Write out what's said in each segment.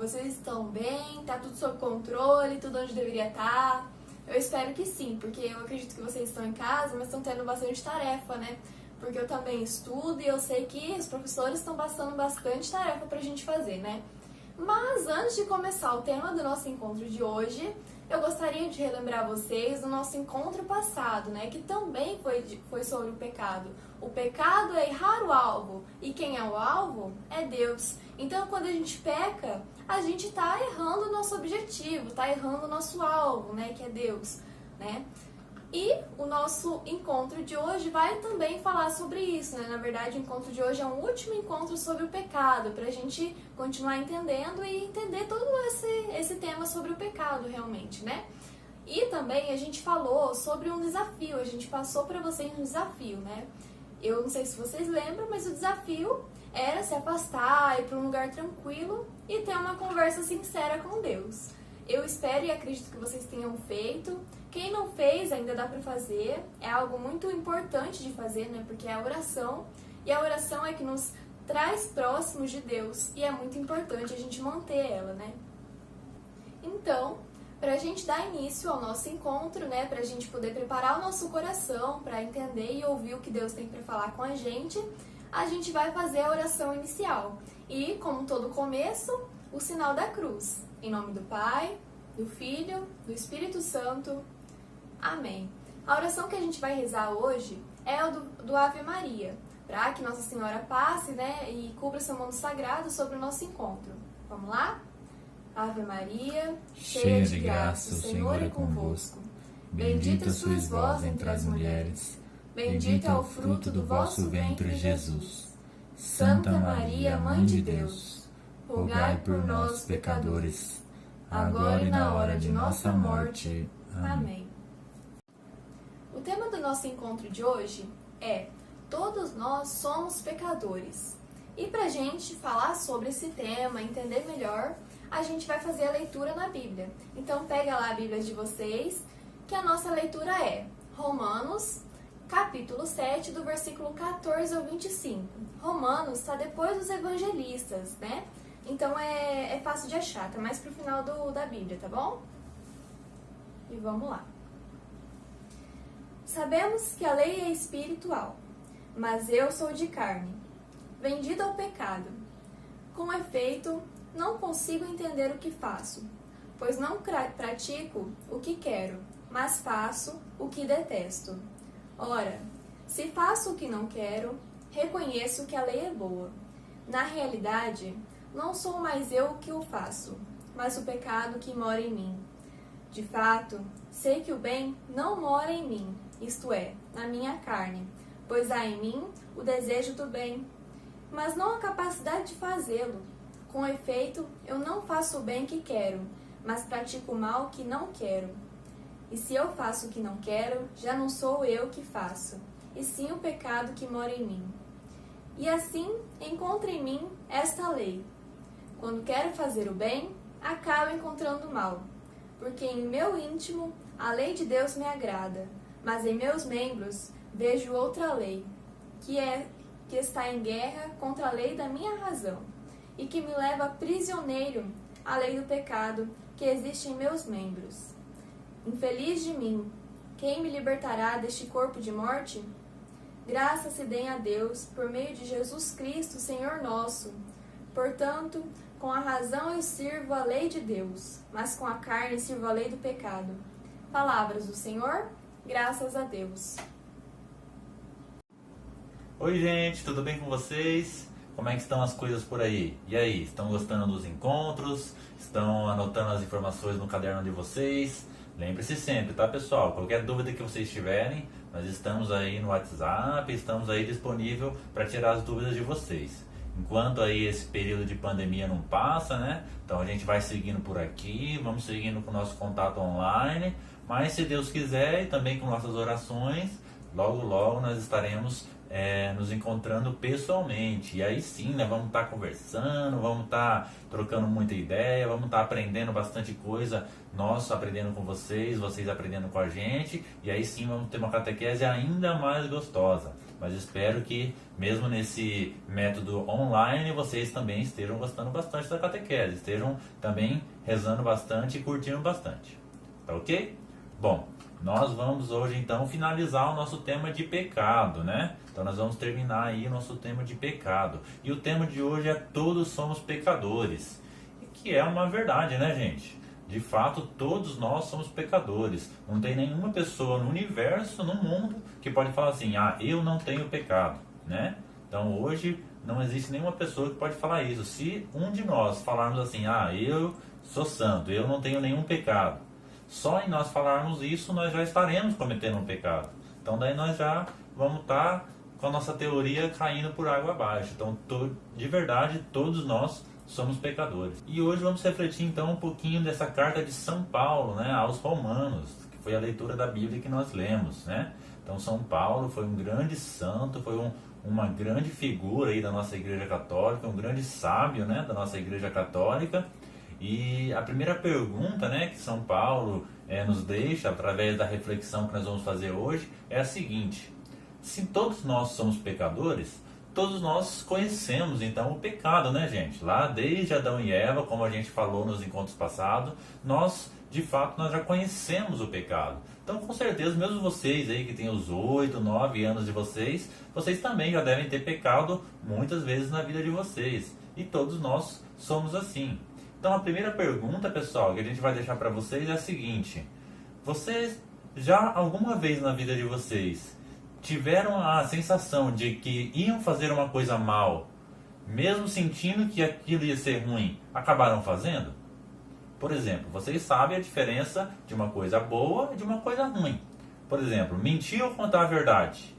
Vocês estão bem? Tá tudo sob controle? Tudo onde deveria estar? Eu espero que sim, porque eu acredito que vocês estão em casa, mas estão tendo bastante tarefa, né? Porque eu também estudo e eu sei que os professores estão passando bastante tarefa pra gente fazer, né? Mas antes de começar o tema do nosso encontro de hoje, eu gostaria de relembrar vocês do nosso encontro passado, né? Que também foi sobre o pecado. O pecado é errar o alvo. E quem é o alvo? É Deus. Então, quando a gente peca, a gente está errando o nosso objetivo, está errando o nosso alvo, né? Que é Deus, né? E o nosso encontro de hoje vai também falar sobre isso, né? Na verdade, o encontro de hoje é um último encontro sobre o pecado, para a gente continuar entendendo e entender todo esse tema sobre o pecado realmente, né? E também a gente falou sobre um desafio, a gente passou para vocês um desafio, né? Eu não sei se vocês lembram, mas o desafio era se afastar, ir para um lugar tranquilo e ter uma conversa sincera com Deus. Eu espero e acredito que vocês tenham feito. Quem não fez, ainda dá para fazer. É algo muito importante de fazer, né? Porque é a oração. E a oração é que nos traz próximos de Deus. E é muito importante a gente manter ela, né? Então, para a gente dar início ao nosso encontro, né? Para a gente poder preparar o nosso coração para entender e ouvir o que Deus tem para falar com a gente vai fazer a oração inicial. E, como todo começo, o sinal da cruz. Em nome do Pai, do Filho, do Espírito Santo. Amém. A oração que a gente vai rezar hoje é a do Ave Maria, para que Nossa Senhora passe, né, e cubra seu manto sagrado sobre o nosso encontro. Vamos lá? Ave Maria, cheia de graça, o Senhor é convosco. Bendita sois vós entre as mulheres. Bendito é o fruto do vosso ventre, Jesus. Santa Maria, Mãe de Deus, rogai por nós, pecadores, agora e na hora de nossa morte. Amém. O tema do nosso encontro de hoje é: todos nós somos pecadores. E pra gente falar sobre esse tema, entender melhor, a gente vai fazer a leitura na Bíblia. Então pega lá a Bíblia de vocês, que a nossa leitura é Romanos, capítulo 7, do versículo 14 ao 25. Romanos está depois dos evangelistas, né? Então é fácil de achar, tá mais pro final da Bíblia, tá bom? E vamos lá. Sabemos que a lei é espiritual, mas eu sou de carne, vendido ao pecado. Com efeito, não consigo entender o que faço, pois não pratico o que quero, mas faço o que detesto. Ora, se faço o que não quero, reconheço que a lei é boa. Na realidade, não sou mais eu que o faço, mas o pecado que mora em mim. De fato, sei que o bem não mora em mim, isto é, na minha carne, pois há em mim o desejo do bem, mas não a capacidade de fazê-lo. Com efeito, eu não faço o bem que quero, mas pratico o mal que não quero. E se eu faço o que não quero, já não sou eu que faço, e sim o pecado que mora em mim. E assim, encontro em mim esta lei. Quando quero fazer o bem, acabo encontrando o mal, porque em meu íntimo a lei de Deus me agrada, mas em meus membros vejo outra lei, que está em guerra contra a lei da minha razão, e que me leva prisioneiro à lei do pecado que existe em meus membros. Infeliz de mim, quem me libertará deste corpo de morte? Graças se deem a Deus por meio de Jesus Cristo, Senhor nosso. Portanto, com a razão eu sirvo a lei de Deus, mas com a carne sirvo a lei do pecado. Palavras do Senhor, graças a Deus. Oi gente, tudo bem com vocês? Como é que estão as coisas por aí? E aí, estão gostando dos encontros? Estão anotando as informações no caderno de vocês? Lembre-se sempre, tá pessoal? Qualquer dúvida que vocês tiverem, nós estamos aí no WhatsApp, estamos aí disponível para tirar as dúvidas de vocês. Enquanto aí esse período de pandemia não passa, né? Então a gente vai seguindo por aqui, vamos seguindo com o nosso contato online, mas se Deus quiser e também com nossas orações, logo logo nós estaremos nos encontrando pessoalmente. E aí sim, né, vamos estar conversando, vamos estar trocando muita ideia, vamos estar aprendendo bastante coisa, nós aprendendo com vocês, vocês aprendendo com a gente, e aí sim vamos ter uma catequese ainda mais gostosa. Mas espero que, mesmo nesse método online, vocês também estejam gostando bastante da catequese, estejam também rezando bastante e curtindo bastante. Tá ok? Bom, nós vamos hoje então finalizar o nosso tema de pecado, né? Então nós vamos terminar aí o nosso tema de pecado. E o tema de hoje é todos somos pecadores. E que é uma verdade, né, gente? De fato, todos nós somos pecadores. Não tem nenhuma pessoa no universo, no mundo, que pode falar assim, eu não tenho pecado, né? Então hoje não existe nenhuma pessoa que pode falar isso. Se um de nós falarmos assim, eu sou santo, eu não tenho nenhum pecado, só em nós falarmos isso, nós já estaremos cometendo um pecado. Então daí nós já vamos estar com a nossa teoria caindo por água abaixo. Então, de verdade, todos nós somos pecadores. E hoje vamos refletir então um pouquinho dessa carta de São Paulo, né, aos Romanos, que foi a leitura da Bíblia que nós lemos, né? Então São Paulo foi um grande santo, foi uma grande figura aí da nossa Igreja Católica, um grande sábio, né, da nossa Igreja Católica. E a primeira pergunta, né, que São Paulo nos deixa, através da reflexão que nós vamos fazer hoje, é a seguinte: se todos nós somos pecadores, todos nós conhecemos então o pecado, né, gente? Lá desde Adão e Eva, como a gente falou nos encontros passados, nós já conhecemos o pecado. Então, com certeza, mesmo vocês aí que têm os 8, 9 anos de vocês também já devem ter pecado muitas vezes na vida de vocês. E todos nós somos assim. Então, a primeira pergunta, pessoal, que a gente vai deixar para vocês é a seguinte: vocês já alguma vez na vida de vocês tiveram a sensação de que iam fazer uma coisa mal, mesmo sentindo que aquilo ia ser ruim, acabaram fazendo? Por exemplo, vocês sabem a diferença de uma coisa boa e de uma coisa ruim. Por exemplo, mentir ou contar a verdade?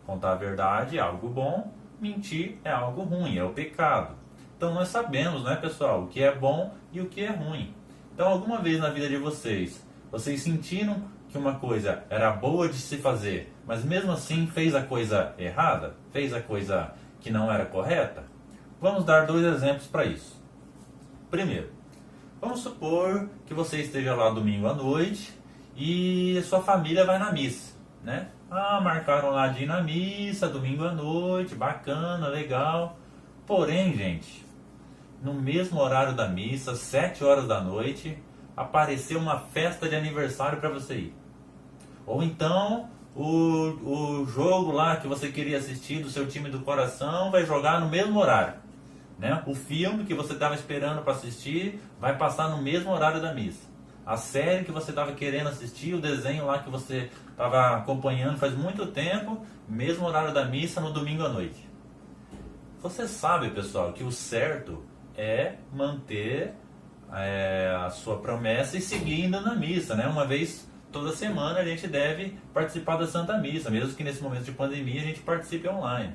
Contar a verdade é algo bom, mentir é algo ruim, é o pecado. Então nós sabemos, né, pessoal, o que é bom e o que é ruim. Então alguma vez na vida de vocês sentiram que uma coisa era boa de se fazer, mas mesmo assim fez a coisa errada? Fez a coisa que não era correta? Vamos dar 2 exemplos para isso. Primeiro, vamos supor que você esteja lá domingo à noite e sua família vai na missa, né? Marcaram lá de ir na missa, domingo à noite, bacana, legal. Porém, gente, no mesmo horário da missa, 7 horas da noite, apareceu uma festa de aniversário para você ir. Ou então, o jogo lá que você queria assistir do seu time do coração vai jogar no mesmo horário, né? O filme que você estava esperando para assistir vai passar no mesmo horário da missa. A série que você estava querendo assistir, o desenho lá que você estava acompanhando faz muito tempo, mesmo horário da missa no domingo à noite. Você sabe, pessoal, que o certo é manter a sua promessa e seguir indo na missa, né? Uma vez toda semana a gente deve participar da Santa Missa, mesmo que nesse momento de pandemia a gente participe online.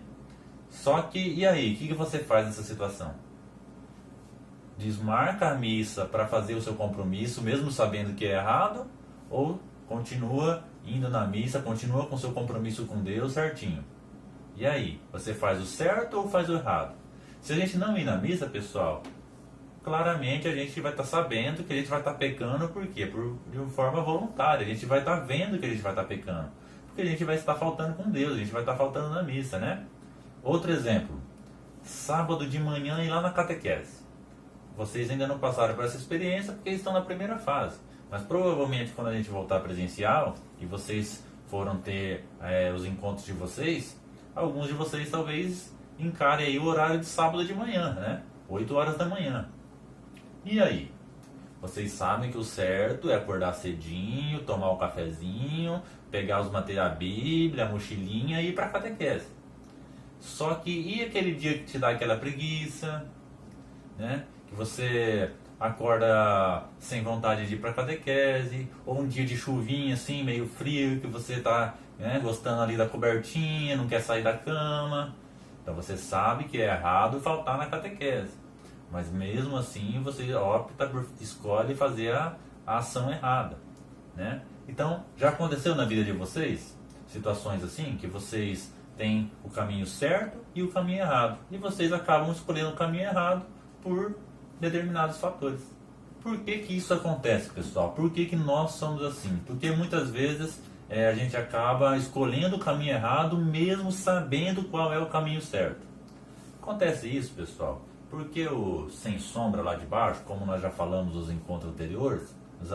Só que, e aí, o que você faz nessa situação? Desmarca a missa para fazer o seu compromisso, mesmo sabendo que é errado? Ou continua indo na missa, continua com o seu compromisso com Deus certinho? E aí, você faz o certo ou faz o errado? Se a gente não ir na missa, pessoal, claramente a gente vai estar sabendo que a gente vai estar pecando. Por quê? De uma forma voluntária. A gente vai estar vendo que a gente vai estar pecando. Porque a gente vai estar faltando com Deus, a gente vai estar faltando na missa, né? Outro exemplo. Sábado de manhã ir lá na catequese. Vocês ainda não passaram por essa experiência porque estão na primeira fase. Mas provavelmente quando a gente voltar presencial e vocês foram ter os encontros de vocês, alguns de vocês talvez encarem aí o horário de sábado de manhã, né? 8 horas da manhã. E aí? Vocês sabem que o certo é acordar cedinho, tomar o cafezinho, pegar os materiais da Bíblia, a mochilinha e ir para a catequese. Só que e aquele dia que te dá aquela preguiça, né? Que você acorda sem vontade de ir para a catequese, ou um dia de chuvinha assim, meio frio, que você está gostando ali da cobertinha, não quer sair da cama. Então você sabe que é errado faltar na catequese. Mas mesmo assim você escolhe fazer a ação errada, né? Então, já aconteceu na vida de vocês situações assim, que vocês têm o caminho certo e o caminho errado, e vocês acabam escolhendo o caminho errado por determinados fatores. Por que isso acontece, pessoal? Por que nós somos assim? Porque muitas vezes a gente acaba escolhendo o caminho errado, mesmo sabendo qual é o caminho certo. Acontece isso, pessoal, porque o sem sombra lá de baixo, como nós já falamos nos encontros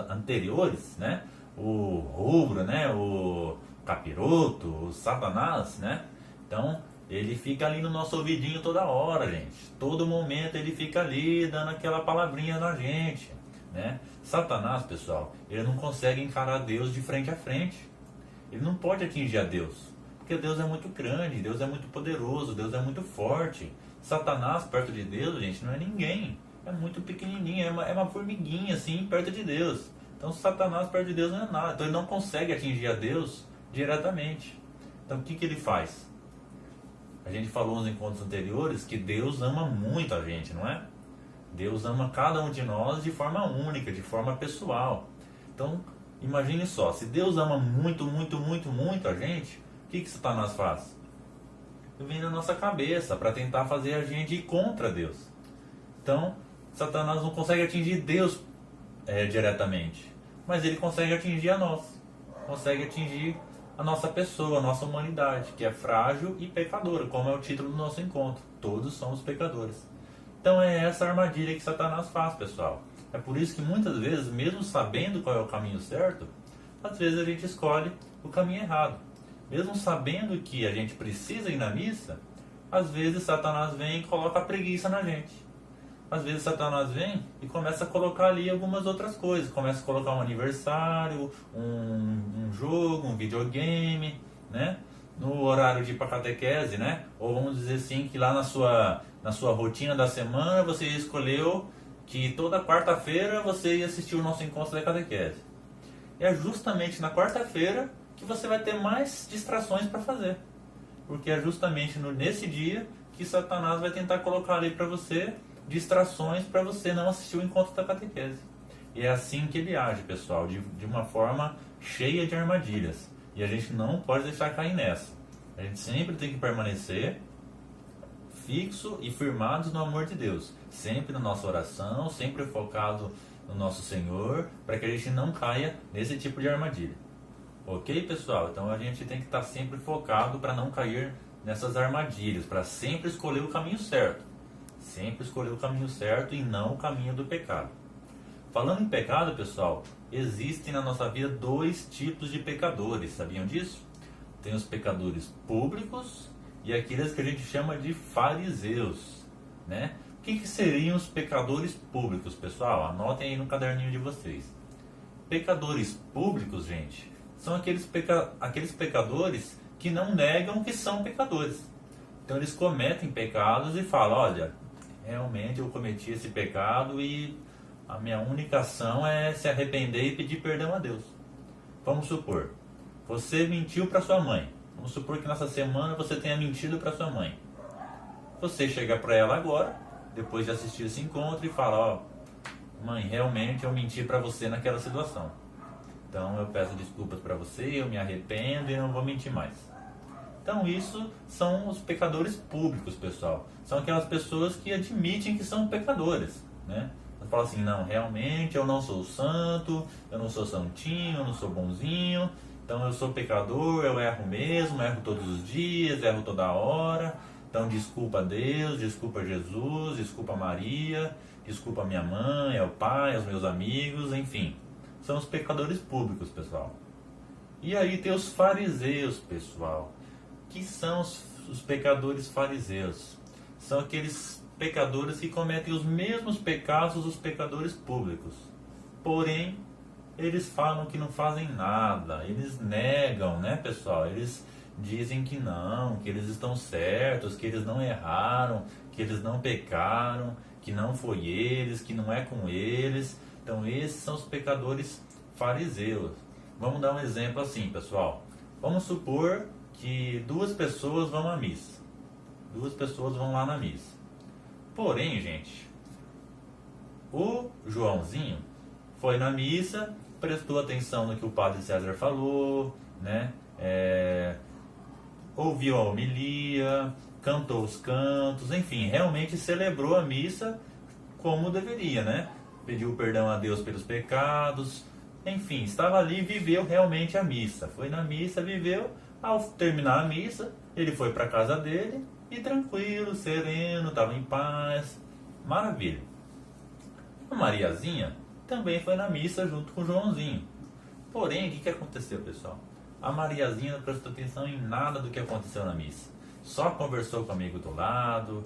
anteriores, né? O rubro, né? O capiroto, o Satanás, né? Então, ele fica ali no nosso ouvidinho toda hora, gente. Todo momento ele fica ali dando aquela palavrinha na gente, né? Satanás, pessoal, ele não consegue encarar Deus de frente a frente. Ele não pode atingir a Deus, porque Deus é muito grande, Deus é muito poderoso, Deus é muito forte. Satanás perto de Deus, gente, não é ninguém. É muito pequenininho, é uma formiguinha assim perto de Deus. Então Satanás perto de Deus não é nada. Então ele não consegue atingir a Deus diretamente. Então o que ele faz? A gente falou nos encontros anteriores que Deus ama muito a gente, não é? Deus ama cada um de nós de forma única, de forma pessoal. Então, imagine só, se Deus ama muito, muito, muito, muito a gente, o que Satanás faz? Ele vem na nossa cabeça para tentar fazer a gente ir contra Deus. Então, Satanás não consegue atingir Deus diretamente, mas ele consegue atingir a nós, consegue atingir a nossa pessoa, a nossa humanidade, que é frágil e pecadora, como é o título do nosso encontro. Todos somos pecadores. Então é essa armadilha que Satanás faz, pessoal. É por isso que muitas vezes, mesmo sabendo qual é o caminho certo, às vezes a gente escolhe o caminho errado. Mesmo sabendo que a gente precisa ir na missa, às vezes Satanás vem e coloca a preguiça na gente. Às vezes Satanás vem e começa a colocar ali algumas outras coisas. Começa a colocar um aniversário, um jogo, um videogame, né? No horário de ir para catequese, né? Ou vamos dizer assim, que lá na sua rotina da semana você escolheu que toda quarta-feira você ia assistir o nosso encontro da catequese. E é justamente na quarta-feira que você vai ter mais distrações para fazer. Porque é justamente nesse dia que Satanás vai tentar colocar ali para você distrações para você não assistir o encontro da catequese. E é assim que ele age, pessoal, de uma forma cheia de armadilhas. E a gente não pode deixar cair nessa. A gente sempre tem que permanecer fixo e firmados no amor de Deus. Sempre na nossa oração, sempre focado no nosso Senhor, para que a gente não caia nesse tipo de armadilha. Ok, pessoal? Então a gente tem que estar sempre focado para não cair nessas armadilhas, para sempre escolher o caminho certo. Sempre escolher o caminho certo e não o caminho do pecado. Falando em pecado, pessoal, existem na nossa vida dois tipos de pecadores, sabiam disso? Tem os pecadores públicos e aqueles que a gente chama de fariseus, né? O que seriam os pecadores públicos, pessoal? Anotem aí no caderninho de vocês. Pecadores públicos, gente, são aqueles pecadores que não negam que são pecadores. Então eles cometem pecados e falam, olha, realmente eu cometi esse pecado e a minha única ação é se arrepender e pedir perdão a Deus. Vamos supor, você mentiu para sua mãe. Vamos supor que nessa semana você tenha mentido para sua mãe. Você chega para ela agora, depois de assistir esse encontro, e fala, ó, mãe, realmente eu menti para você naquela situação. Então eu peço desculpas para você, eu me arrependo e não vou mentir mais. Então isso são os pecadores públicos, pessoal. São aquelas pessoas que admitem que são pecadores, né? Elas falam assim, não, realmente eu não sou santo, eu não sou santinho, eu não sou bonzinho, então eu sou pecador, eu erro mesmo, erro todos os dias, erro toda hora. Então desculpa a Deus, desculpa a Jesus, desculpa a Maria, desculpa a minha mãe, ao pai, aos meus amigos, enfim. São os pecadores públicos, pessoal. E aí tem os fariseus, pessoal. Que são os pecadores fariseus? São aqueles pecadores que cometem os mesmos pecados dos pecadores públicos. Porém, eles falam que não fazem nada. Eles negam, né, pessoal? Eles dizem que não, que eles estão certos, que eles não erraram, que eles não pecaram, que não foi eles, que não é com eles. Então esses são os pecadores fariseus. Vamos dar um exemplo assim, pessoal. Vamos supor que duas pessoas vão à missa. Duas pessoas vão lá na missa. Porém, gente, o Joãozinho foi na missa, prestou atenção no que o padre César falou, né? Ouviu a homilia, cantou os cantos, enfim, realmente celebrou a missa como deveria, né? Pediu perdão a Deus pelos pecados, Enfim, estava ali e viveu realmente a missa. Foi na missa, viveu. Ao terminar a missa, ele foi para a casa dele e tranquilo, sereno, estava em paz. Maravilha. A Mariazinha também foi na missa junto com o Joãozinho. Porém, o que aconteceu, pessoal? A Mariazinha não prestou atenção em nada do que aconteceu na missa. Só conversou com o amigo do lado,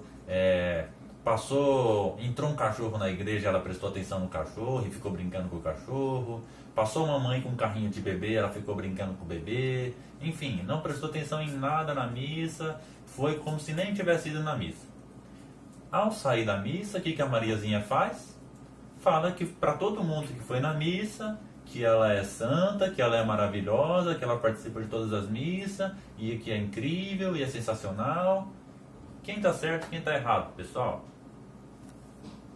entrou um cachorro na igreja, ela prestou atenção no cachorro e ficou brincando com o cachorro. Passou uma mãe com um carrinho de bebê, ela ficou brincando com o bebê. Enfim, não prestou atenção em nada na missa, foi como se nem tivesse ido na missa. Ao sair da missa, o que a Mariazinha faz? Fala que para todo mundo que foi na missa, que ela é santa, que ela é maravilhosa, que ela participa de todas as missas, e que é incrível e é sensacional. Quem está certo e quem está errado, pessoal?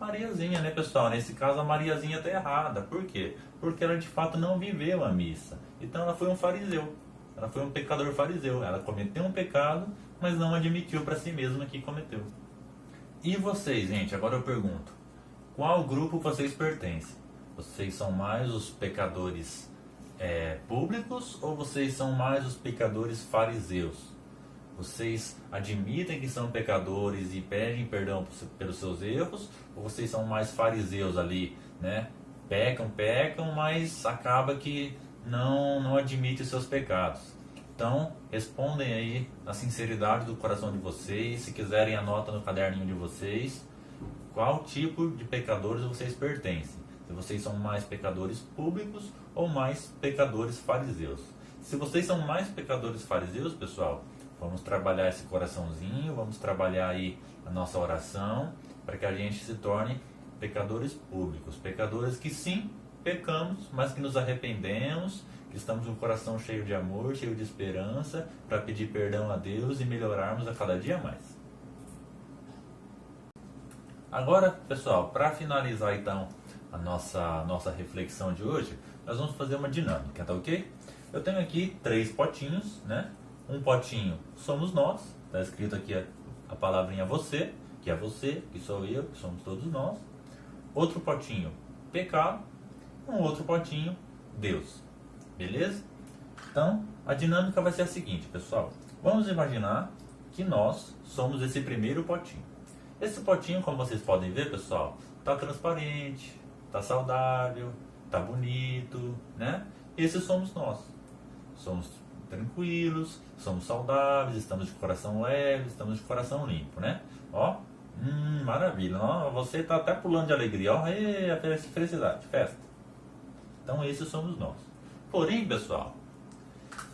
Mariazinha, né, pessoal? Nesse caso, a Mariazinha está errada. Por quê? Porque ela de fato não viveu a missa. Então ela foi um fariseu. Ela foi um pecador fariseu. Ela cometeu um pecado, mas não admitiu para si mesma que cometeu. E vocês, gente? Agora eu pergunto. Qual grupo vocês pertencem? Vocês são mais os pecadores públicos ou vocês são mais os pecadores fariseus? Vocês admitem que são pecadores e pedem perdão pelos seus erros? Ou vocês são mais fariseus ali, né? Pecam, mas acaba que não admite os seus pecados. Então, respondem aí na sinceridade do coração de vocês. Se quiserem, anota no caderninho de vocês qual tipo de pecadores vocês pertencem. Se vocês são mais pecadores públicos ou mais pecadores fariseus. Se vocês são mais pecadores fariseus, pessoal, vamos trabalhar esse coraçãozinho, vamos trabalhar aí a nossa oração para que a gente se torne pecadores públicos. Pecadores que sim, pecamos, mas que nos arrependemos, que estamos com o coração cheio de amor, cheio de esperança, para pedir perdão a Deus e melhorarmos a cada dia mais. Agora, pessoal, para finalizar então a nossa reflexão de hoje, nós vamos fazer uma dinâmica, tá ok? Eu tenho aqui 3 potinhos, né? Um potinho somos nós, está escrito aqui a palavrinha você, que sou eu, que somos todos nós. Outro potinho, pecado. Um outro potinho, Deus. Beleza? Então, a dinâmica vai ser a seguinte, pessoal. Vamos imaginar que nós somos esse primeiro potinho. Esse potinho, como vocês podem ver, pessoal, está transparente, está saudável, está bonito, né? Esses somos nós. Somos tranquilos, somos saudáveis, estamos de coração leve, estamos de coração limpo, né? Ó, maravilha. Ó, você está até pulando de alegria. Ó, felicidade, festa. Então, esses somos nós. Porém, pessoal,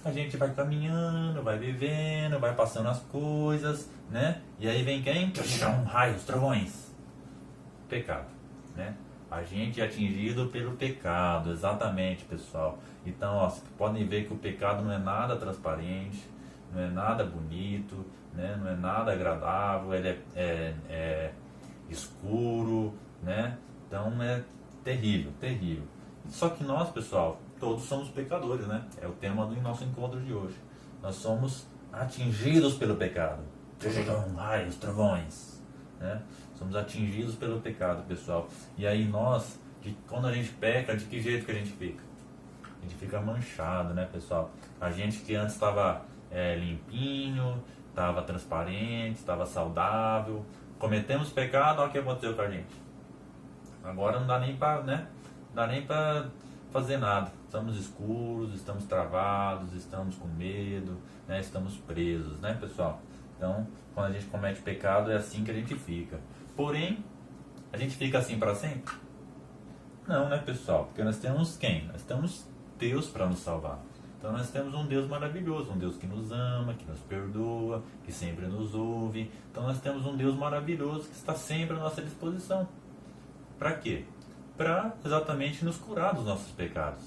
a gente vai caminhando, vai vivendo, vai passando as coisas, né? E aí vem quem? Raios, trovões. Pecado, né? A gente é atingido pelo pecado, exatamente, pessoal. Então, ó, vocês podem ver que o pecado não é nada transparente, não é nada bonito, né? Não é nada agradável, ele é escuro, né? Então é terrível, terrível. Só que nós, pessoal, todos somos pecadores, né? É o tema do nosso encontro de hoje. Nós somos atingidos pelo pecado. Raios, trovões, né? Somos atingidos pelo pecado, pessoal. E aí nós, quando a gente peca, de que jeito que a gente fica? A gente fica manchado, né, pessoal? A gente que antes estava limpinho, estava transparente, estava saudável. Cometemos pecado, olha o que aconteceu com a gente. Agora não dá nem para, né? Não dá nem para fazer nada. Estamos escuros, estamos travados, estamos com medo, né? Estamos presos, né, pessoal? Então, quando a gente comete pecado, é assim que a gente fica. Porém, a gente fica assim para sempre? Não, né, pessoal? Porque nós temos quem? Nós temos Deus para nos salvar. Então nós temos um Deus maravilhoso, um Deus que nos ama, que nos perdoa, que sempre nos ouve. Então nós temos um Deus maravilhoso que está sempre à nossa disposição. Para quê? Para exatamente nos curar dos nossos pecados,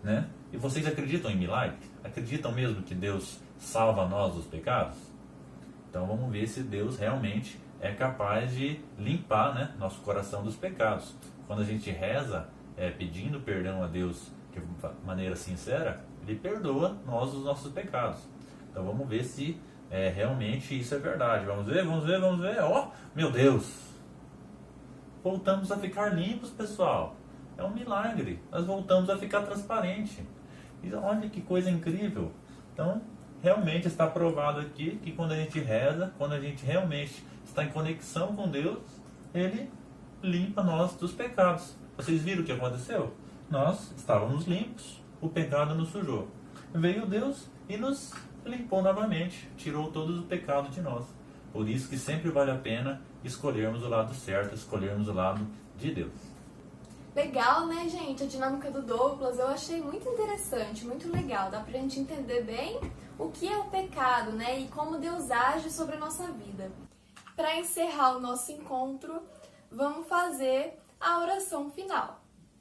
né? E vocês acreditam em milagre? Acreditam mesmo que Deus salva nós dos pecados? Então vamos ver se Deus realmente é capaz de limpar, né, nosso coração dos pecados. Quando a gente reza pedindo perdão a Deus de maneira sincera, Ele perdoa nós os nossos pecados. Então vamos ver se realmente isso é verdade. Vamos ver. Ó, meu Deus! Voltamos a ficar limpos, pessoal. é um milagre. Nós voltamos a ficar transparente. E olha que coisa incrível. Então, realmente está provado aqui que quando a gente reza, quando a gente realmente está em conexão com Deus, Ele limpa nós dos pecados. Vocês viram o que aconteceu? Nós estávamos limpos, o pecado nos sujou. Veio Deus e nos limpou novamente, tirou todo o pecado de nós. Por isso que sempre vale a pena escolhermos o lado certo, escolhermos o lado de Deus. Legal, né, gente? A dinâmica do Douglas eu achei muito interessante, muito legal. Dá pra gente entender bem o que é o pecado, né? E como Deus age sobre a nossa vida. Para encerrar o nosso encontro, vamos fazer a oração final.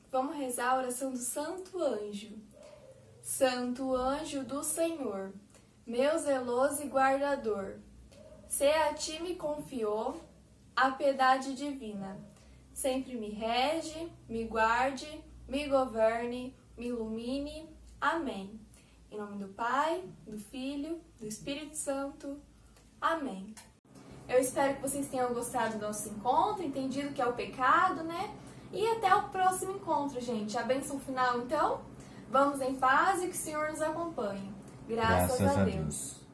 Vamos rezar a oração do Santo Anjo. Santo Anjo do Senhor, meu zeloso e guardador, se a ti me confiou a piedade divina, sempre me rege, me guarde, me governe, me ilumine. Amém. Em nome do Pai, do Filho, do Espírito Santo. Amém. Eu espero que vocês tenham gostado do nosso encontro, entendido o que é o pecado, né? E até o próximo encontro, gente. A bênção final, então? Vamos em paz e que o Senhor nos acompanhe. Graças a Deus.